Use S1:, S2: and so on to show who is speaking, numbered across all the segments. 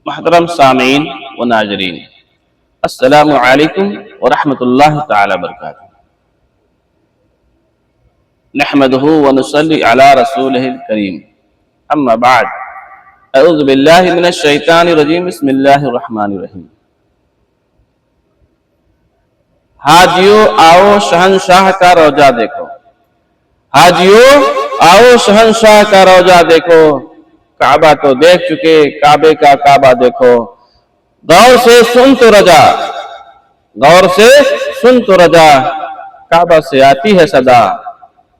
S1: محترم سامعین و ناظرین، السلام علیکم ورحمۃ اللہ تعالی وبرکاتہ۔ نحمدہ ونصلی علی رسولہ الکریم، اما بعد، اعوذ باللہ من الشیطان الرجیم، بسم اللہ الرحمن الرحیم۔ حاجیوں آؤ شہنشاہ کا روضہ دیکھو، حاجیوں آؤ شہنشاہ کا روضہ دیکھو، کعبہ تو دیکھ چکے، کعبے کا کعبہ دیکھو، غور سے سن تو رجا، غور سے سن تو رجا، کعبہ سے آتی ہے صدا،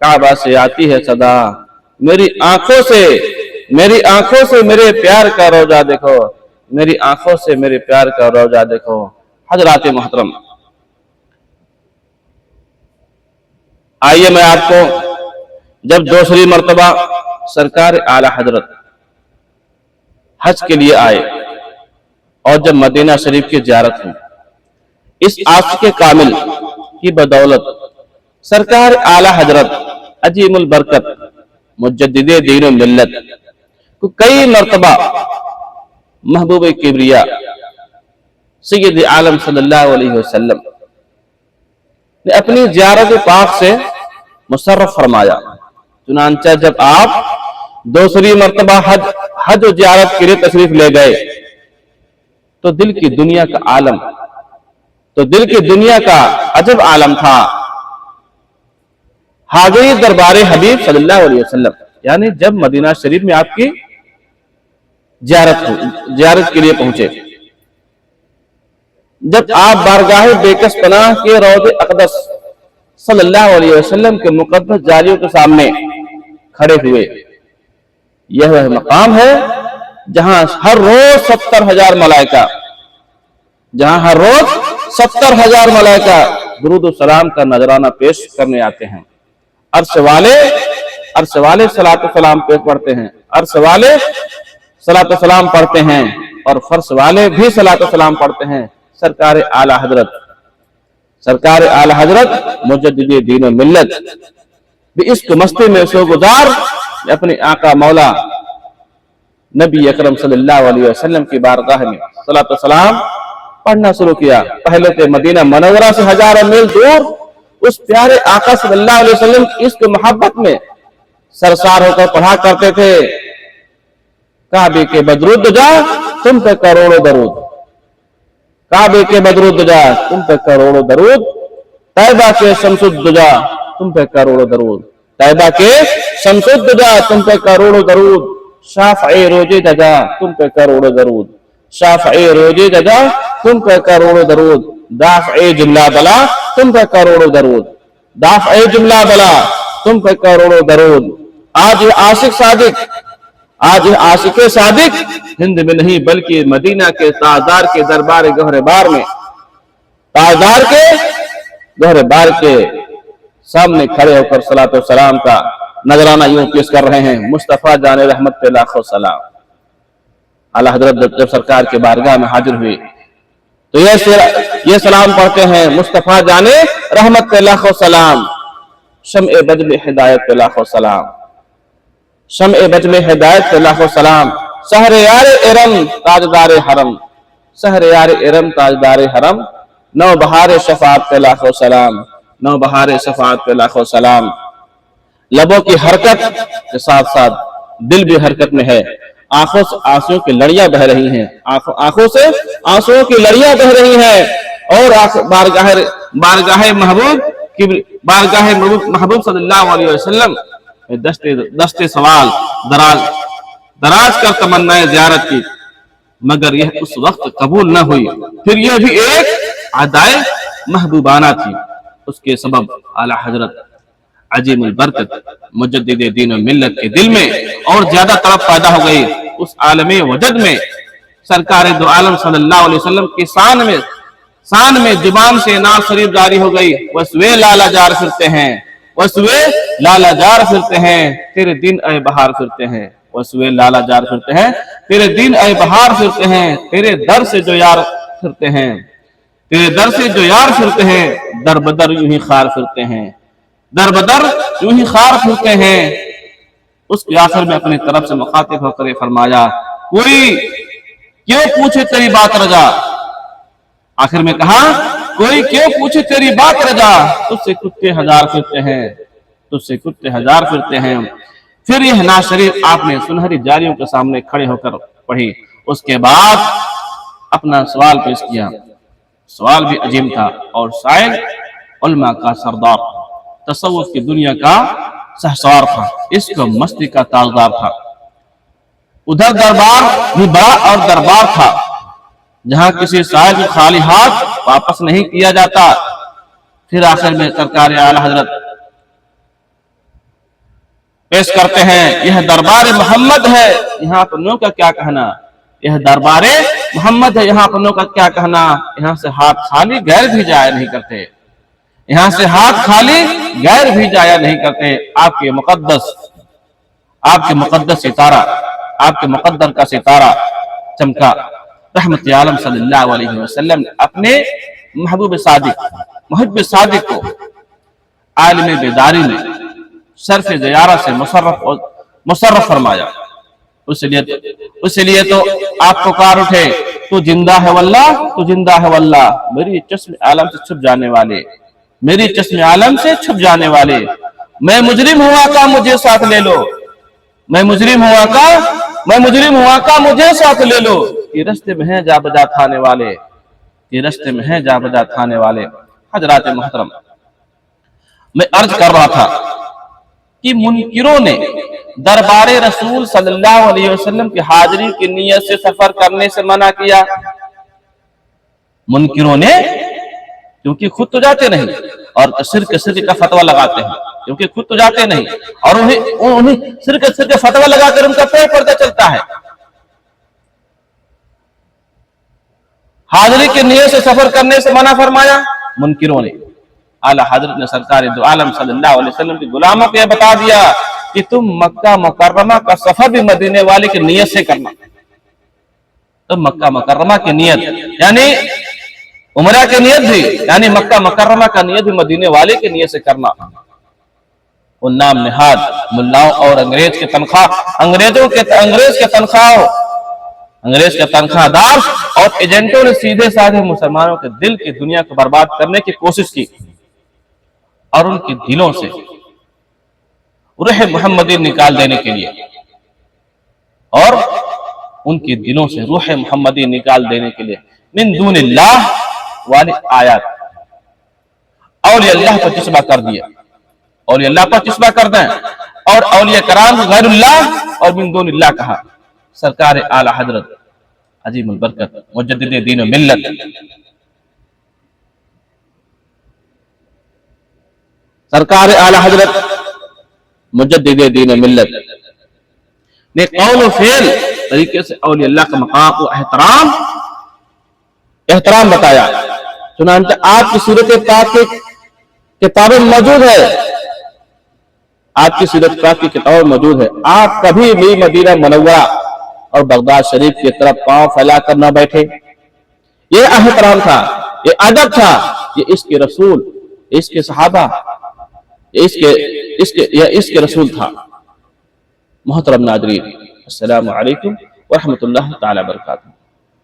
S1: کعبہ سے آتی ہے صدا، میری آنکھوں سے میرے پیار کا روضہ دیکھو، میری آنکھوں سے میرے پیار کا روضہ دیکھو۔ حضرات محترم، آئیے میں آپ کو جب دوسری مرتبہ سرکار اعلی حضرت حج کے لیے آئے اور جب مدینہ شریف کی زیارت ہوئی، اس عاشق کامل کی بدولت سرکار اعلی حضرت عظیم البرکت مجدد دین و ملت کو کئی مرتبہ محبوب کبریا سید عالم صلی اللہ علیہ وسلم نے اپنی زیارت پاک سے مشرف فرمایا۔ چنانچہ جب آپ دوسری مرتبہ حج و زیارت کے لیے تشریف لے گئے تو دل کی دنیا کا عجب عالم تھا۔ حاضری دربار حبیب صلی اللہ علیہ وسلم، یعنی جب مدینہ شریف میں آپ کی زیارت کے لیے پہنچے، جب آپ بارگاہ بیکس پناہ کے روض اقدس صلی اللہ علیہ وسلم کے مقدس جاریوں کے سامنے کھڑے ہوئے، یہ وہ مقام ہے جہاں ہر روز 70,000 ملائکہ درود و سلام کا نذرانہ پیش کرنے آتے ہیں۔ عرش والے صلاۃ و سلام پیش پڑھتے ہیں، عرش والے صلاۃ و سلام پڑھتے ہیں، اور فرش والے بھی صلاۃ و سلام پڑھتے ہیں۔ سرکار اعلی حضرت مجدد دین و ملت بھی اس کو مستی میں سو گزار اپنے آقا مولا نبی اکرم صلی اللہ علیہ وسلم کی بارگاہ میں صلاۃ و سلام پڑھنا شروع کیا۔ پہلے تھے مدینہ منورہ سے ہزاروں میل دور اس پیارے آقا صلی اللہ علیہ وسلم کی اس محبت میں سرشار ہو کر پڑھا کرتے تھے، کعبے کے بدرود جا تم پہ کروڑوں درود، کعبے کے بدرود جا تم پہ کروڑوں درود، طیبہ کے شمس الدجا تم پہ کروڑوں درود، طیبہ کے شمس الدجا تم پہ کروڑوں درود، شافعی روزے دجا تم پہ کروڑوں درود، شافعی روزے دجا تم پہ کروڑوں درود، دافعی جملہ بلا تم پہ کروڑوں درود، دافعی جملہ بلا تم پہ کروڑوں درود۔ آج یہ عاشق صادق ہند میں نہیں بلکہ مدینہ کے تاجدار کے دربار گہر بار میں، تاجدار کے گہر بار کے سامنے کھڑے ہو کر صلاۃ و سلام کا نذرانہ یوں پیش کر رہے ہیں۔ مصطفیٰ جان رحمت پہ لاکھوں سلام۔ اعلی حضرت جب سرکار کے بارگاہ میں حاضر ہوئے تو یہ سلام پڑھتے ہیں، مصطفیٰ جان رحمت پہ لاکھوں سلام، شمع بج میں ہدایت پہ لاکھوں سلام، شمع بج میں ہدایت پہ لاکھوں سلام، شہر یار ارم تاجدار حرم، شہر یار ارم تاجدار حرم، نو بہار شفاعت پہ لاکھوں سلام، نو بہار شفاعت پہ لاکھوں سلام۔ لبوں کی حرکت کے ساتھ ساتھ دل بھی حرکت میں ہے، آنکھوں سے آنسوں کی لڑیاں بہ رہی ہیں، آنکھوں سے آنسوں کی لڑیاں بہ رہی ہیں، اور بارگاہ محبوب صلی اللہ علیہ وسلم دست سوال دراز کر تمنا زیارت کی، مگر یہ اس وقت قبول نہ ہوئی، پھر یہ بھی ایک عدائے محبوبانہ تھی۔ اس کے سبب اعلی حضرت عظیم البرکت مجدد دین و ملت کے دل میں اور زیادہ طرف پیدا ہو گئی۔ اس عالم وجد میں سرکار دو عالم صلی اللہ علیہ وسلم کی شان میں زبان سے نعت شریف جاری ہو گئی، وسوے لالا جار پھرتے ہیں، وسوے لالا جار پھرتے ہیں، تیرے دن اے بہار پھرتے ہیں، وسوے لالا جار پھرتے ہیں، تیرے دن اے بہار پھرتے ہیں، تیرے در سے جو یار پھرتے ہیں، تیرے در سے جو یار پھرتے ہیں، در بدر یوں ہی خار پھرتے ہیں، در بدر یوں ہی خار پھرتے ہیں۔ اس کے آخر میں اپنی طرف سے مخاطب ہو کر فرمایا، کیوں پوچھے تیری بات رجا، آخر میں کہا کوئی کیوں پوچھے تیری بات رجا، تجھ سے کتے ہزار پھرتے ہیں، تجھ سے کتے ہزار پھرتے ہیں۔ پھر یہ نعت شریف آپ نے سنہری جاریوں کے سامنے کھڑے ہو کر پڑھی، اس کے بعد اپنا سوال پیش کیا۔ سوال بھی عجیب تھا، اور شاعر علماء کا سردار، تصوف کی دنیا کا شہسوار تھا، اس کو مستی کا تاجدار تھا۔ ادھر دربار بھی بڑا اور دربار تھا، جہاں کسی شاعر کو خالی ہاتھ واپس نہیں کیا جاتا۔ پھر آخر میں سرکار اعلی حضرت پیش کرتے ہیں، یہ دربار محمد ہے، یہاں اپنوں کا کیا کہنا، یہ دربار محمد ہے، یہاں اپنوں کا کیا کہنا، یہاں سے ہاتھ خالی غیر بھی جایا نہیں کرتے، یہاں سے ہاتھ خالی غیر بھی جایا نہیں کرتے۔ آپ کے مقدس ستارہ، آپ کے مقدر کا ستارہ چمکا۔ رحمت عالم صلی اللہ علیہ وسلم نے اپنے محبوب صادق کو عالم بیداری میں شرف زیارہ سے مصرف فرمایا۔ اس لیے تو آپ پکار اٹھے، تو زندہ ہے واللہ، تو زندہ ہے واللہ، میری چشم عالم سے چھپ جانے والے، میری چشم عالم سے چھپ جانے والے، میں مجرم ہوا کا مجھے ساتھ لے لو، میں مجرم ہوا کا مجھے ساتھ لے لو، یہ رستے میں ہیں جا بجا تھانے والے، یہ رستے میں ہیں جا بجا تھانے والے۔ حضرات محترم، میں عرض کر رہا تھا کہ منکروں نے دربار رسول صلی اللہ علیہ وسلم کی حاضری کی نیت سے سفر کرنے سے منع کیا۔ منکروں نے، کیونکہ خود تو جاتے نہیں، اور شرک کا فتویٰ لگاتے ہیں، کیونکہ خود تو جاتے نہیں، اور انہیں شرک فتویٰ لگا کر ان کا پیر پردہ چلتا ہے۔ حاضری کی نیت سے سفر کرنے سے منع فرمایا منکروں نے۔ اعلی حضرت نے سرکار دو عالم صلی اللہ علیہ وسلم کے غلاموں کو یہ بتا دیا کہ تم مکہ مکرمہ کا سفر بھی مدینے والے کی نیت سے کرنا۔ تم مکہ مکرمہ کی نیت یعنی عمرہ کی نیت بھی، یعنی مکہ مکرمہ کا نیت بھی مدینے والے کی نیت سے کرنا۔ ان نام نہاد ملاؤں اور انگریز کے تنخواہ دار اور ایجنٹوں نے سیدھے سادھے مسلمانوں کے دل کی دنیا کو برباد کرنے کی کوشش کی، اور ان کے دلوں سے روح محمدی نکال دینے کے لیے، اور ان کے دلوں سے روح محمدی نکال دینے کے لیے من دون اللہ والی آیات، اولیاء اللہ پر چسبہ کر دیا، اولیاء اللہ پر چسبہ کر دیں، اور اولیاء کرام غیر اللہ اور من دون اللہ کہا۔ سرکار اعلی حضرت عظیم البرکت مجدد دین و ملت سرکار اعلی حضرت مجدد دین و ملت نے قول و فعل طریقے سے اولیاء اللہ کا مقام و احترام بتایا۔ چنانچہ آپ کی سورت پاک کی کتابیں موجود ہے، آپ کی سورت پاک کی کتاب موجود ہے، آپ کبھی بھی مدینہ منورہ اور بغداد شریف کی طرف پاؤں پھیلا کر نہ بیٹھے۔ یہ احترام تھا، یہ ادب تھا، یہ اس کے رسول، اس کے صحابہ، اس کے رسول تھا۔ محترم ناظرین، السلام علیکم ورحمۃ اللہ تعالی وبرکاتہ۔